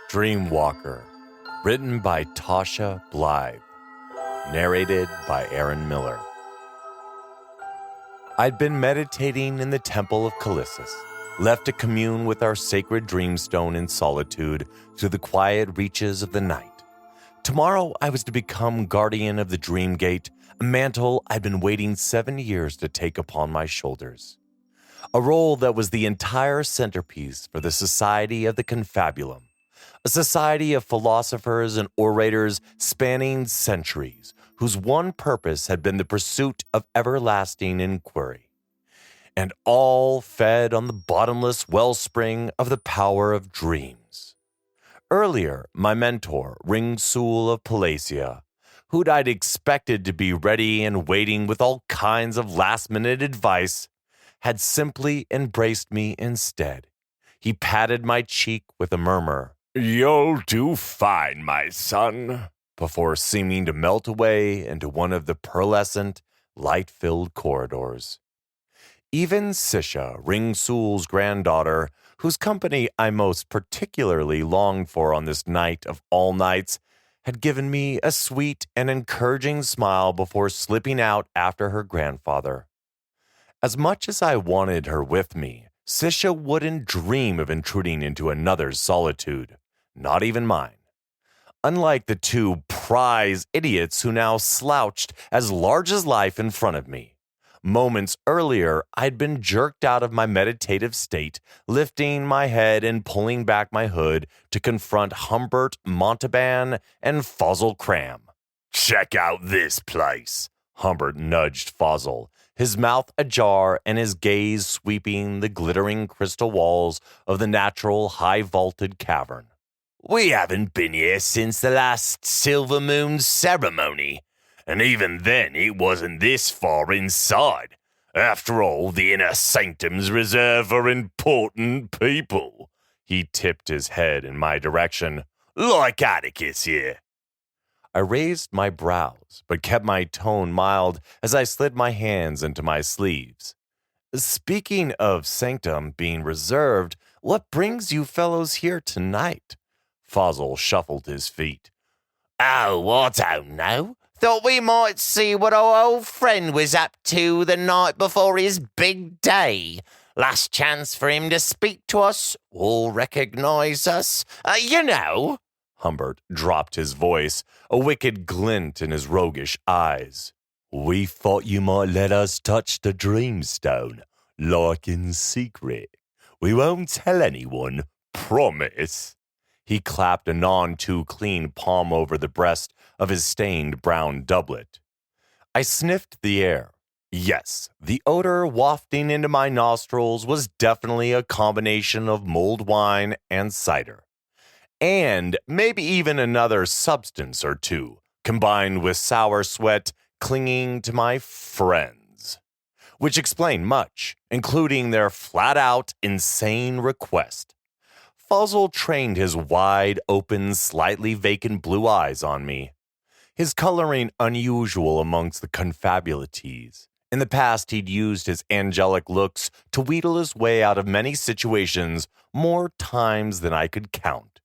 Dreamwalker, written by Tasha Blythe, narrated by Aaron Miller. I'd been meditating in the temple of Calissus, left to commune with our sacred dreamstone in solitude through the quiet reaches of the night. Tomorrow I was to become guardian of the dream gate, a mantle I'd been waiting 7 years to take upon my shoulders. A role that was the entire centerpiece for the Society of the Confabulum, a society of philosophers and orators spanning centuries, whose one purpose had been the pursuit of everlasting inquiry, and all fed on the bottomless wellspring of the power of dreams. Earlier, my mentor, Ringsul of Palacia, who'd I'd expected to be ready and waiting with all kinds of last-minute advice, had simply embraced me instead. He patted my cheek with a murmur, "You'll do fine, my son," before seeming to melt away into one of the pearlescent, light-filled corridors. Even Sisha, Ringsul's granddaughter, whose company I most particularly longed for on this night of all nights, had given me a sweet and encouraging smile before slipping out after her grandfather. As much as I wanted her with me, Sisha wouldn't dream of intruding into another's solitude, not even mine. Unlike the two prize idiots who now slouched as large as life in front of me. Moments earlier, I'd been jerked out of my meditative state, lifting my head and pulling back my hood to confront Humbert Montalban and Fossil Cram. "Check out this place," Humbert nudged Fossil, his mouth ajar and his gaze sweeping the glittering crystal walls of the natural high-vaulted cavern. "We haven't been here since the last Silver Moon ceremony, and even then it wasn't this far inside. After all, the inner sanctum's reserved for important people." He tipped his head in my direction. "Like Atticus here." I raised my brows, but kept my tone mild as I slid my hands into my sleeves. "Speaking of sanctum being reserved, what brings you fellows here tonight?" Fossil shuffled his feet. "Oh, I don't know. Thought we might see what our old friend was up to the night before his big day. Last chance for him to speak to us or recognize us. You know." Humbert dropped his voice, a wicked glint in his roguish eyes. "We thought you might let us touch the dreamstone, like in secret. We won't tell anyone, promise." He clapped a none-too-clean palm over the breast of his stained brown doublet. I sniffed the air. Yes, the odor wafting into my nostrils was definitely a combination of mulled wine and cider. And maybe even another substance or two, combined with sour sweat clinging to my friends. Which explained much, including their flat-out insane request. Fossil trained his wide-open, slightly vacant blue eyes on me. His coloring unusual amongst the confabulates. In the past, he'd used his angelic looks to wheedle his way out of many situations more times than I could count.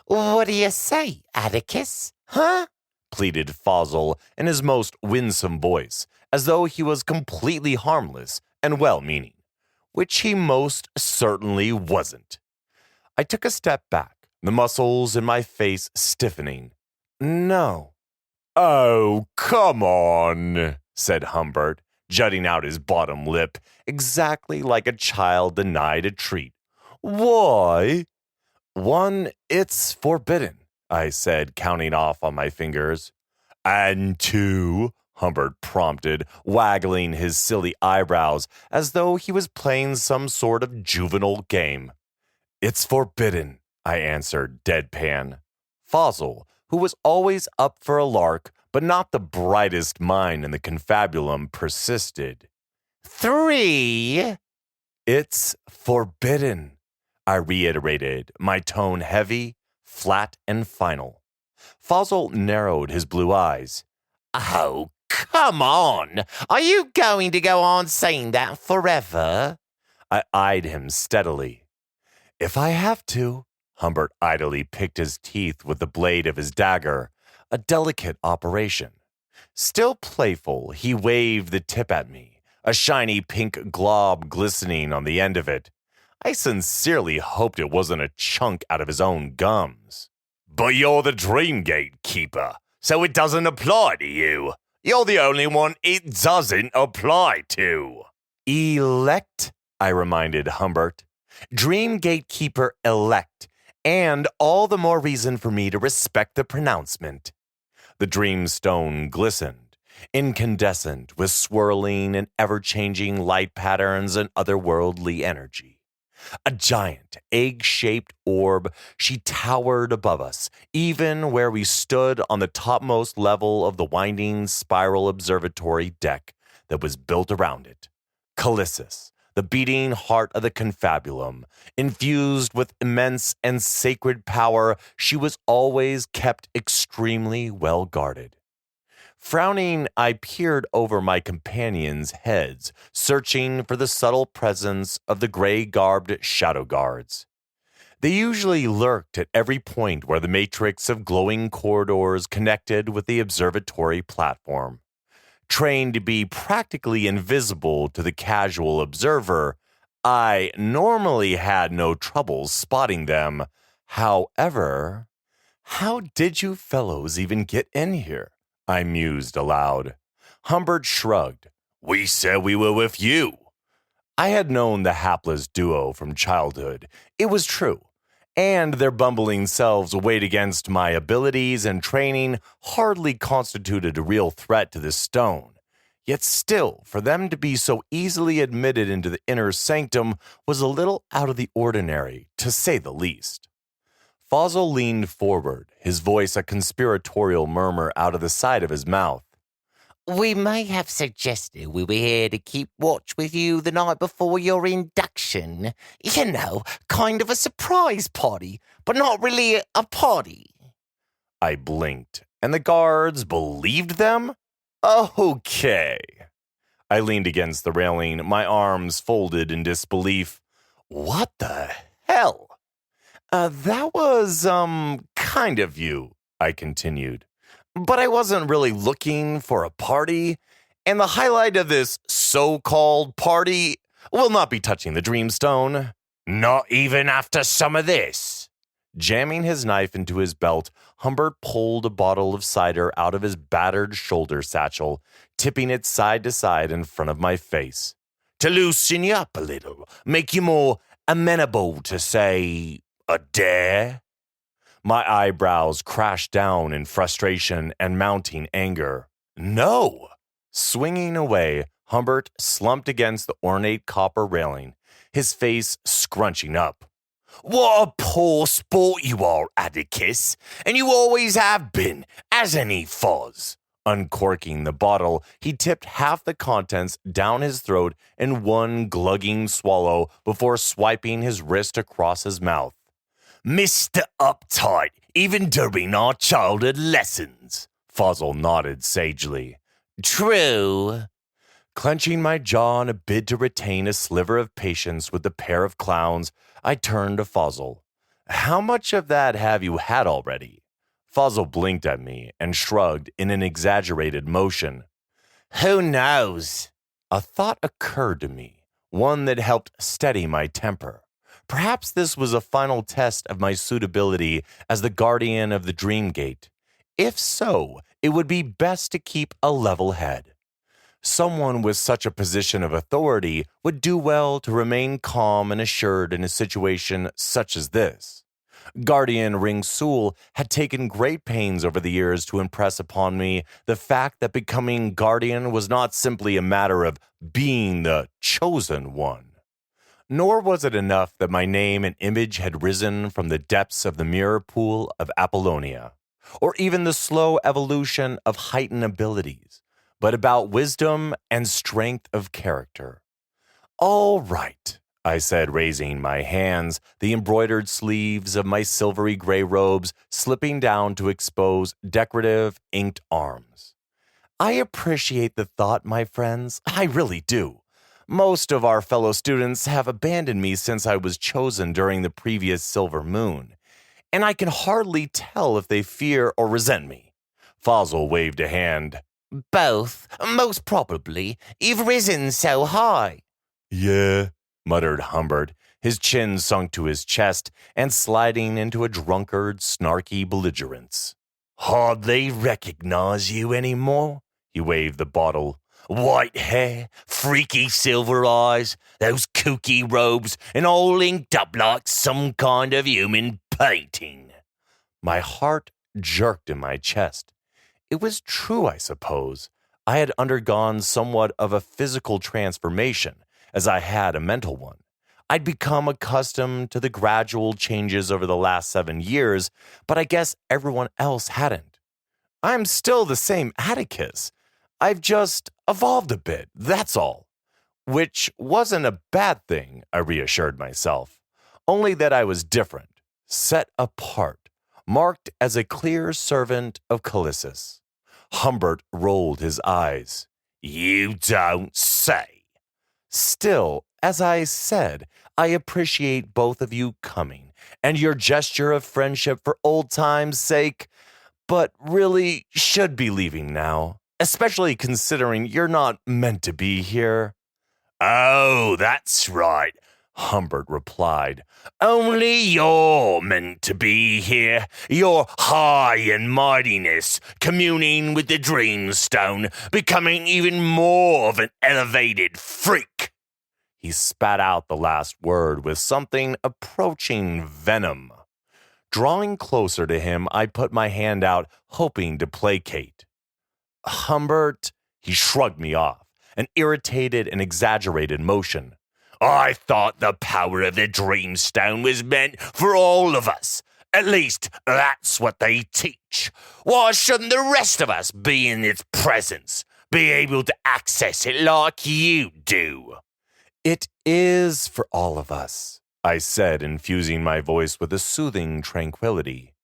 "What do you say, Atticus? Huh?" pleaded Fossil in his most winsome voice, as though he was completely harmless and well-meaning, which he most certainly wasn't. I took a step back, the muscles in my face stiffening. "No." "Oh, come on," said Humbert, jutting out his bottom lip, exactly like a child denied a treat. "Why?" "One, it's forbidden," I said, counting off on my fingers. "And two," Humbert prompted, waggling his silly eyebrows as though he was playing some sort of juvenile game. "It's forbidden," I answered, deadpan. Fossil, who was always up for a lark, but not the brightest mind in the confabulum, persisted. "3." "It's forbidden," I reiterated, my tone heavy, flat, and final. Fossil narrowed his blue eyes. "Oh, come on! Are you going to go on saying that forever?" I eyed him steadily. If I have to. Humbert idly picked his teeth with the blade of his dagger, a delicate operation. Still playful, he waved the tip at me, a shiny pink glob glistening on the end of it. I sincerely hoped it wasn't a chunk out of his own gums. But you're the Dreamgate Keeper, so it doesn't apply to you. You're the only one it doesn't apply to. Elect, I reminded Humbert. Dream Gatekeeper elect, and all the more reason for me to respect the pronouncement. The dreamstone glistened, incandescent with swirling and ever-changing light patterns and otherworldly energy. A giant, egg-shaped orb, she towered above us, even where we stood on the topmost level of the winding spiral observatory deck that was built around it. Calissus, the beating heart of the Confabulum, infused with immense and sacred power, she was always kept extremely well guarded. Frowning, I peered over my companions' heads, searching for the subtle presence of the gray-garbed shadow guards. They usually lurked at every point where the matrix of glowing corridors connected with the observatory platform. Trained to be practically invisible to the casual observer, I normally had no trouble spotting them. However, how did you fellows even get in here? I mused aloud. Humbert shrugged. We said we were with you. I had known the hapless duo from childhood. It was true. And their bumbling selves weighed against my abilities and training hardly constituted a real threat to the stone. Yet still, for them to be so easily admitted into the inner sanctum was a little out of the ordinary, to say the least. Fossil leaned forward, his voice a conspiratorial murmur out of the side of his mouth. We may have suggested we were here to keep watch with you the night before your induction. You know, kind of a surprise party, but not really a party. I blinked, and the guards believed them? Okay. I leaned against the railing, my arms folded in disbelief. What the hell? That was, kind of you, I continued. But I wasn't really looking for a party, and the highlight of this so-called party will not be touching the Dreamstone. Not even after some of this. Jamming his knife into his belt, Humbert pulled a bottle of cider out of his battered shoulder satchel, tipping it side to side in front of my face. To loosen you up a little, make you more amenable to, say, a dare? My eyebrows crashed down in frustration and mounting anger. No! Swinging away, Humbert slumped against the ornate copper railing, his face scrunching up. What a poor sport you are, Atticus, and you always have been, as any Foz. Uncorking the bottle, he tipped half the contents down his throat in one glugging swallow before swiping his wrist across his mouth. Mr. Uptight, even during our childhood lessons, Fossil nodded sagely. True. Clenching my jaw in a bid to retain a sliver of patience with the pair of clowns, I turned to Fossil. How much of that have you had already? Fossil blinked at me and shrugged in an exaggerated motion. Who knows? A thought occurred to me, one that helped steady my temper. Perhaps this was a final test of my suitability as the guardian of the Dreamgate. If so, it would be best to keep a level head. Someone with such a position of authority would do well to remain calm and assured in a situation such as this. Guardian Ring Sul had taken great pains over the years to impress upon me the fact that becoming guardian was not simply a matter of being the chosen one. Nor was it enough that my name and image had risen from the depths of the mirror pool of Apollonia, or even the slow evolution of heightened abilities, but about wisdom and strength of character. All right, I said, raising my hands, the embroidered sleeves of my silvery gray robes slipping down to expose decorative inked arms. I appreciate the thought, my friends, I really do. Most of our fellow students have abandoned me since I was chosen during the previous silver moon, and I can hardly tell if they fear or resent me. Fossil waved a hand. Both, most probably. You've risen so high. Yeah, muttered Humbert, his chin sunk to his chest and sliding into a drunkard, snarky belligerence. Hardly recognize you anymore, he waved the bottle. White hair, freaky silver eyes, those kooky robes, and all inked up like some kind of human painting. My heart jerked in my chest. It was true, I suppose. I had undergone somewhat of a physical transformation, as I had a mental one. I'd become accustomed to the gradual changes over the last 7 years, but I guess everyone else hadn't. I'm still the same Atticus. I've just evolved a bit, that's all. Which wasn't a bad thing, I reassured myself. Only that I was different, set apart, marked as a clear servant of Calissus. Humbert rolled his eyes. You don't say. Still, as I said, I appreciate both of you coming, and your gesture of friendship for old times' sake, but really should be leaving now, especially considering you're not meant to be here. Oh, that's right, Humbert replied. Only you're meant to be here, your high and mightiness, communing with the Dreamstone, becoming even more of an elevated freak. He spat out the last word with something approaching venom. Drawing closer to him, I put my hand out, hoping to placate. Humbert, he shrugged me off, an irritated and exaggerated motion. I thought the power of the Dreamstone was meant for all of us. At least, that's what they teach. Why shouldn't the rest of us be in its presence, be able to access it like you do? It is for all of us, I said, infusing my voice with a soothing tranquility.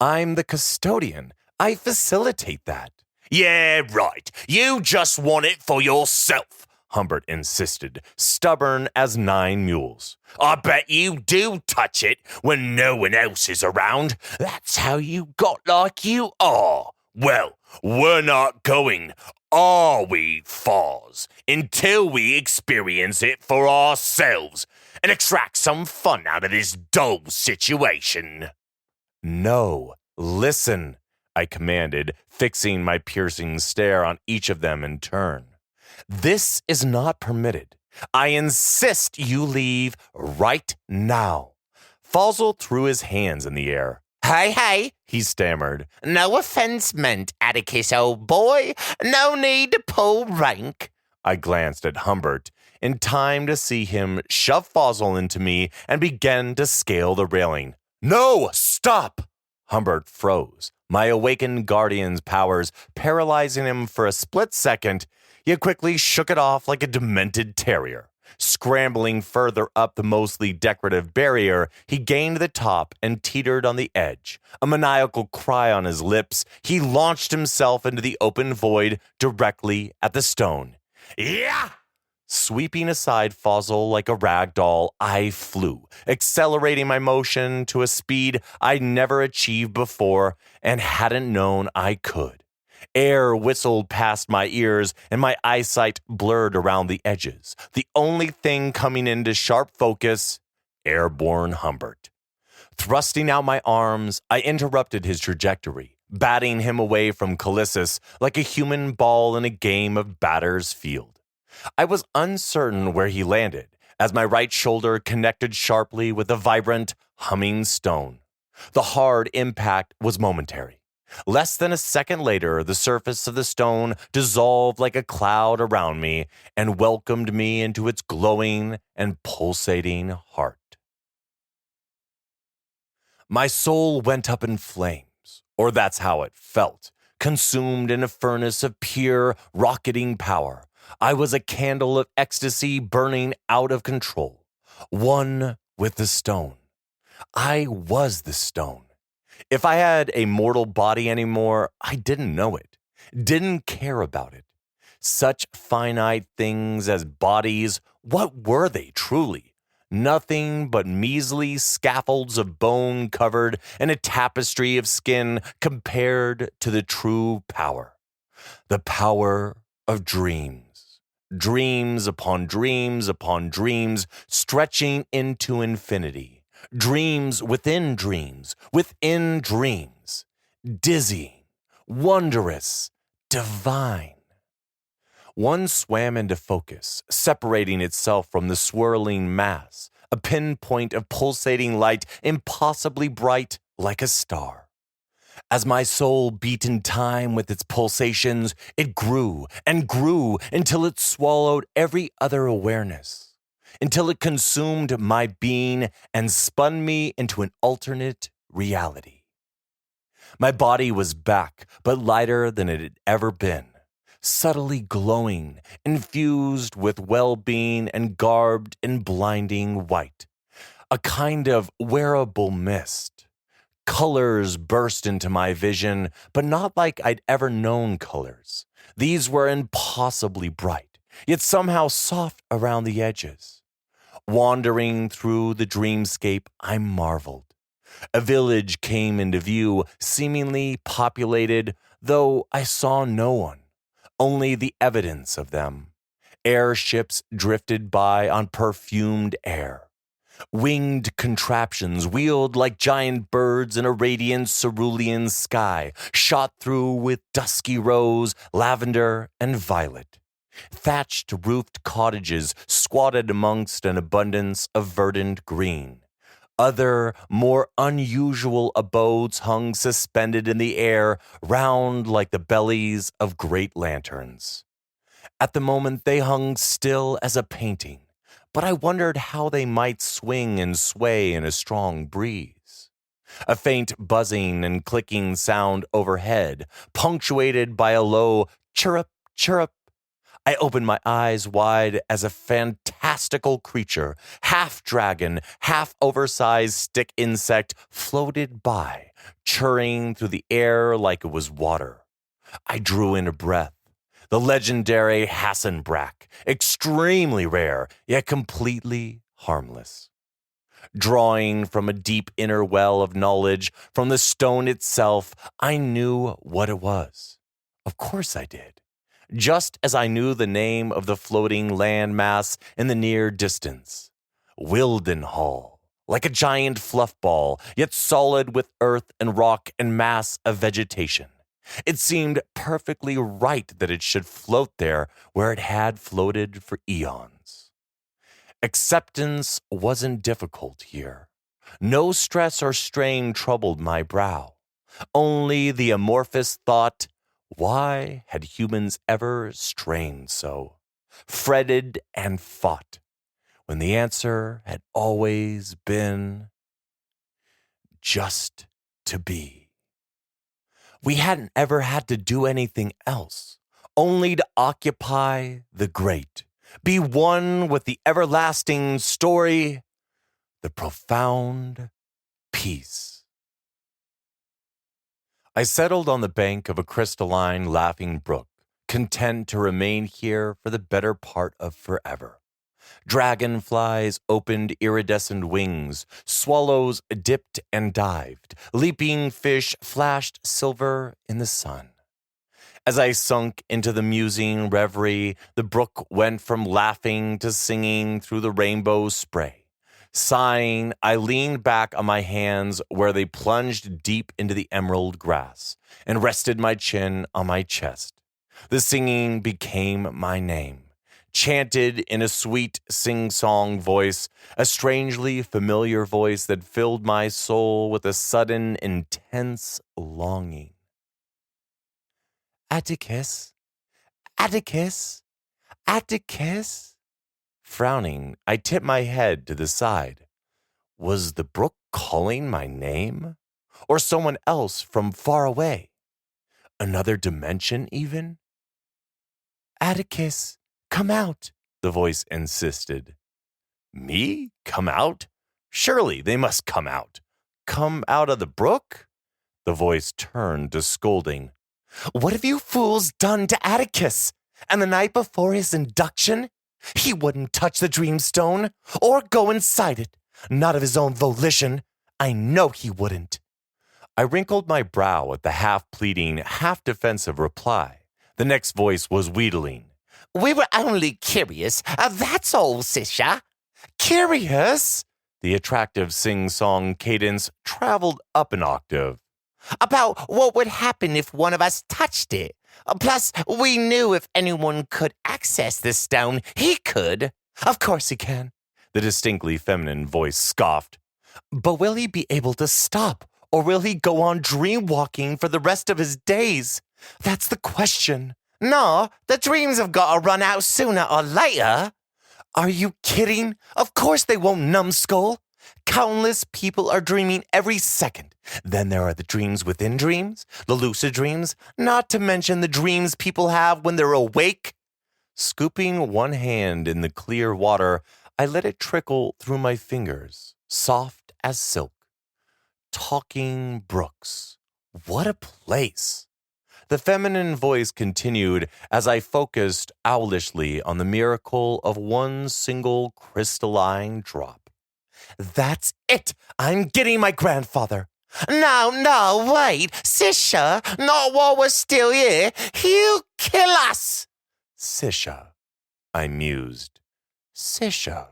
I'm the custodian. I facilitate that. Yeah, right. You just want it for yourself, Humbert insisted, stubborn as 9 mules. I bet you do touch it when no one else is around. That's how you got like you are. Well, we're not going, are we, Foz, until we experience it for ourselves and extract some fun out of this dull situation. No, listen, I commanded, fixing my piercing stare on each of them in turn. This is not permitted. I insist you leave right now. Fossil threw his hands in the air. Hey, he stammered. No offense meant, Atticus, old boy. No need to pull rank. I glanced at Humbert, in time to see him shove Fossil into me and begin to scale the railing. No, stop! Humbert froze, my awakened guardian's powers paralyzing him for a split second, yet quickly shook it off like a demented terrier. Scrambling further up the mostly decorative barrier, he gained the top and teetered on the edge. A maniacal cry on his lips, he launched himself into the open void directly at the stone. Yeah! Sweeping aside Fossil like a rag doll, I flew, accelerating my motion to a speed I'd never achieved before and hadn't known I could. Air whistled past my ears, and my eyesight blurred around the edges. The only thing coming into sharp focus, airborne Humbert. Thrusting out my arms, I interrupted his trajectory, batting him away from Calissus like a human ball in a game of batter's field. I was uncertain where he landed, as my right shoulder connected sharply with a vibrant, humming stone. The hard impact was momentary. Less than a second later, the surface of the stone dissolved like a cloud around me and welcomed me into its glowing and pulsating heart. My soul went up in flames, or that's how it felt, consumed in a furnace of pure, rocketing power. I was a candle of ecstasy burning out of control, one with the stone. I was the stone. If I had a mortal body anymore, I didn't know it, didn't care about it. Such finite things as bodies, what were they truly? Nothing but measly scaffolds of bone covered in a tapestry of skin compared to the true power. The power of dreams. Dreams upon dreams upon dreams, stretching into infinity. Dreams within dreams, within dreams. Dizzying, wondrous, divine. One swam into focus, separating itself from the swirling mass, a pinpoint of pulsating light impossibly bright like a star. As my soul beat in time with its pulsations, it grew and grew until it swallowed every other awareness, until it consumed my being and spun me into an alternate reality. My body was back, but lighter than it had ever been, subtly glowing, infused with well-being and garbed in blinding white, a kind of wearable mist. Colors burst into my vision, but not like I'd ever known colors. These were impossibly bright, yet somehow soft around the edges. Wandering through the dreamscape, I marveled. A village came into view, seemingly populated, though I saw no one, only the evidence of them. Airships drifted by on perfumed air. Winged contraptions wheeled like giant birds in a radiant cerulean sky, shot through with dusky rose, lavender, and violet. Thatched roofed cottages squatted amongst an abundance of verdant green. Other, more unusual abodes hung suspended in the air, round like the bellies of great lanterns. At the moment they hung still as a painting, but I wondered how they might swing and sway in a strong breeze. A faint buzzing and clicking sound overhead, punctuated by a low chirrup, chirrup. I opened my eyes wide as a fantastical creature, half dragon, half oversized stick insect, floated by, churring through the air like it was water. I drew in a breath. The legendary Hassenbrack, extremely rare, yet completely harmless. Drawing from a deep inner well of knowledge, from the stone itself, I knew what it was. Of course I did. Just as I knew the name of the floating landmass in the near distance. Wildenhall, like a giant fluff ball, yet solid with earth and rock and mass of vegetation. It seemed perfectly right that it should float there where it had floated for eons. Acceptance wasn't difficult here. No stress or strain troubled my brow. Only the amorphous thought, why had humans ever strained so, fretted and fought, when the answer had always been just to be? We hadn't ever had to do anything else, only to occupy the great, be one with the everlasting story, the profound peace. I settled on the bank of a crystalline, laughing brook, content to remain here for the better part of forever. Dragonflies opened iridescent wings, swallows dipped and dived, leaping fish flashed silver in the sun. As I sunk into the musing reverie, the brook went from laughing to singing through the rainbow spray. Sighing, I leaned back on my hands where they plunged deep into the emerald grass, and rested my chin on my chest. The singing became my name. Chanted in a sweet sing-song voice, a strangely familiar voice that filled my soul with a sudden, intense longing. Atticus, Atticus, Atticus. Frowning, I tipped my head to the side. Was the brook calling my name? Or someone else from far away? Another dimension, even? Atticus, come out, the voice insisted. Me? Come out? Surely they must come out. Come out of the brook? The voice turned to scolding. What have you fools done to Atticus? And the night before his induction, he wouldn't touch the dreamstone or go inside it, not of his own volition. I know he wouldn't. I wrinkled my brow at the half-pleading, half-defensive reply. The next voice was wheedling. We were only curious. That's all, Sisha. Curious? The attractive sing-song cadence traveled up an octave. About what would happen if one of us touched it. Plus, we knew if anyone could access the stone, he could. Of course he can, the distinctly feminine voice scoffed. But will he be able to stop, or will he go on dream-walking for the rest of his days? That's the question. No, the dreams have got to run out sooner or later. Are you kidding? Of course they won't, numbskull. Countless people are dreaming every second. Then there are the dreams within dreams, the lucid dreams, not to mention the dreams people have when they're awake. Scooping one hand in the clear water, I let it trickle through my fingers, soft as silk. Talking brooks. What a place. The feminine voice continued as I focused owlishly on the miracle of one single crystalline drop. That's it! I'm getting my grandfather. No, wait, Sisha, not while we're still here. He'll kill us. Sisha, I mused. Sisha.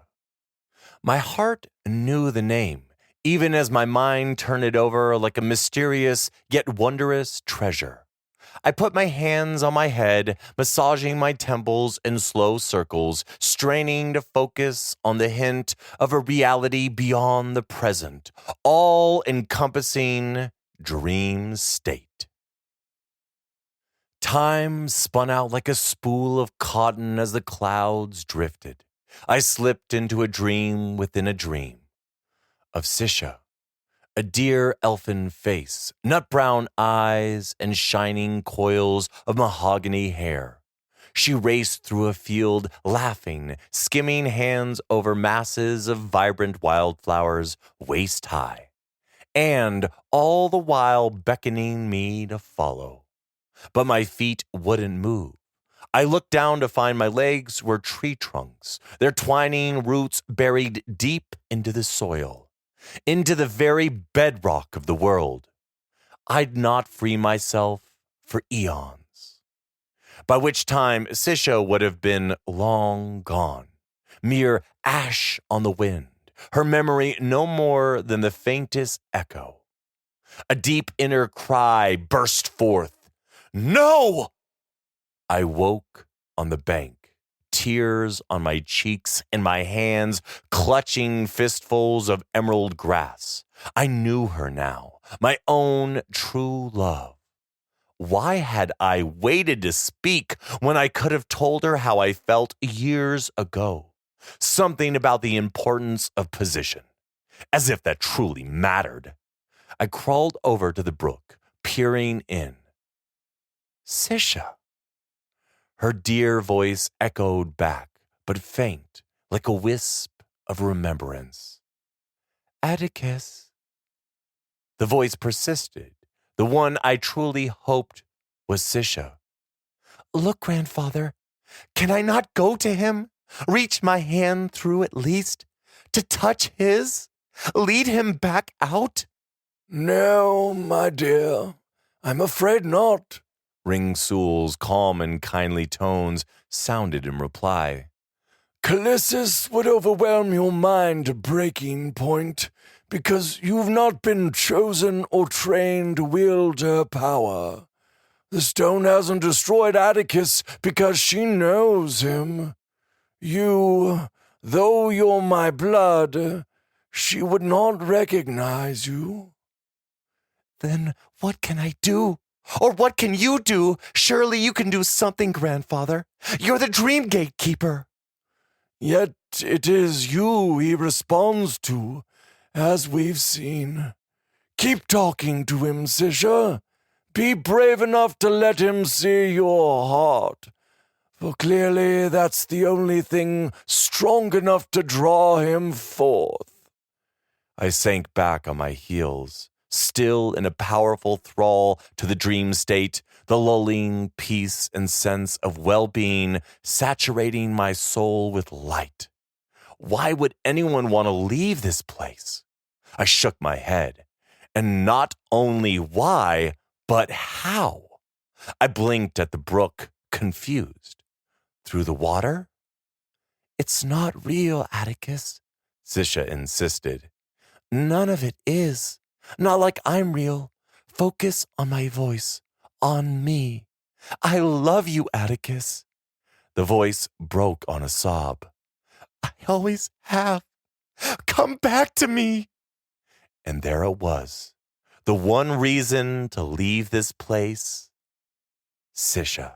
My heart knew the name, even as my mind turned it over like a mysterious yet wondrous treasure. I put my hands on my head, massaging my temples in slow circles, straining to focus on the hint of a reality beyond the present, all-encompassing dream state. Time spun out like a spool of cotton as the clouds drifted. I slipped into a dream within a dream. Of Sisha. A dear elfin face, nut-brown eyes, and shining coils of mahogany hair. She raced through a field, laughing, skimming hands over masses of vibrant wildflowers waist-high, and all the while beckoning me to follow. But my feet wouldn't move. I looked down to find my legs were tree trunks, their twining roots buried deep into the soil. Into the very bedrock of the world. I'd not free myself for eons. By which time Sisha would have been long gone, mere ash on the wind, her memory no more than the faintest echo. A deep inner cry burst forth. No! I woke on the bank. Tears on my cheeks and my hands clutching fistfuls of emerald grass. I knew her now, my own true love. Why had I waited to speak when I could have told her how I felt years ago? Something about the importance of position, as if that truly mattered. I crawled over to the brook, peering in. Sisha. Her dear voice echoed back, but faint, like a wisp of remembrance. Atticus. The voice persisted, the one I truly hoped was Sisha. Look, grandfather, can I not go to him? Reach my hand through at least? To touch his? Lead him back out? No, my dear, I'm afraid not. Ring Sool's calm and kindly tones sounded in reply. Calissus would overwhelm your mind to breaking point, because you've not been chosen or trained to wield her power. The stone hasn't destroyed Atticus because she knows him. You, though you're my blood, she would not recognize you. Then what can I do? Or what can you do? Surely you can do something, grandfather. You're the dream gatekeeper. Yet it is you he responds to, as we've seen. Keep talking to him, Sisha. Be brave enough to let him see your heart, for clearly that's the only thing strong enough to draw him forth. I sank back on my heels, still in a powerful thrall to the dream state, the lulling peace and sense of well-being saturating my soul with light. Why would anyone want to leave this place? I shook my head. And not only why, but how? I blinked at the brook, confused. Through the water? It's not real, Atticus, Zisha insisted. None of it is. Not like I'm real. Focus on my voice, on me. I love you, Atticus. The voice broke on a sob. I always have. Come back to me. And there it was. The one reason to leave this place. Zisha.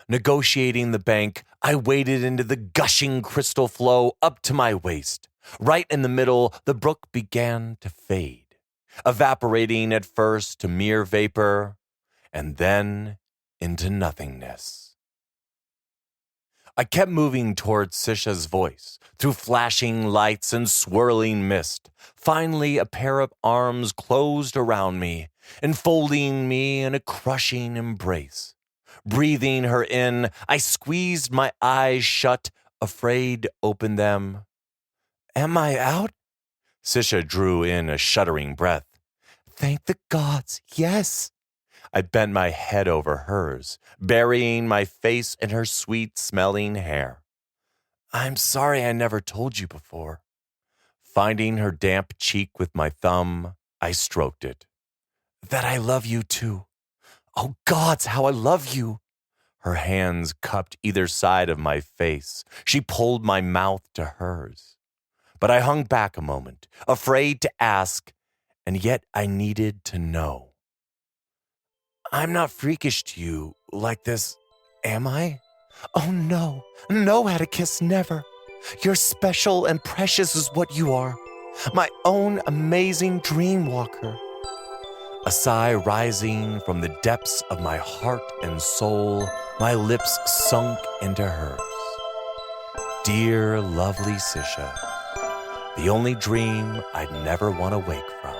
Negotiating the bank, I waded into the gushing crystal flow up to my waist. Right in the middle, the brook began to fade, evaporating at first to mere vapor, and then into nothingness. I kept moving towards Zisha's voice, through flashing lights and swirling mist. Finally, a pair of arms closed around me, enfolding me in a crushing embrace. Breathing her in, I squeezed my eyes shut, afraid to open them. Am I out? Zisha drew in a shuddering breath. Thank the gods, yes. I bent my head over hers, burying my face in her sweet-smelling hair. I'm sorry I never told you before. Finding her damp cheek with my thumb, I stroked it. That I love you too. Oh, gods, how I love you. Her hands cupped either side of my face. She pulled my mouth to hers. But I hung back a moment, afraid to ask, and yet I needed to know. I'm not freakish to you like this, am I? Oh, no. No, Atticus, never. You're special and precious is what you are. My own amazing dream walker. A sigh rising from the depths of my heart and soul, my lips sunk into hers. Dear, lovely Zisha, the only dream I'd never want to wake from.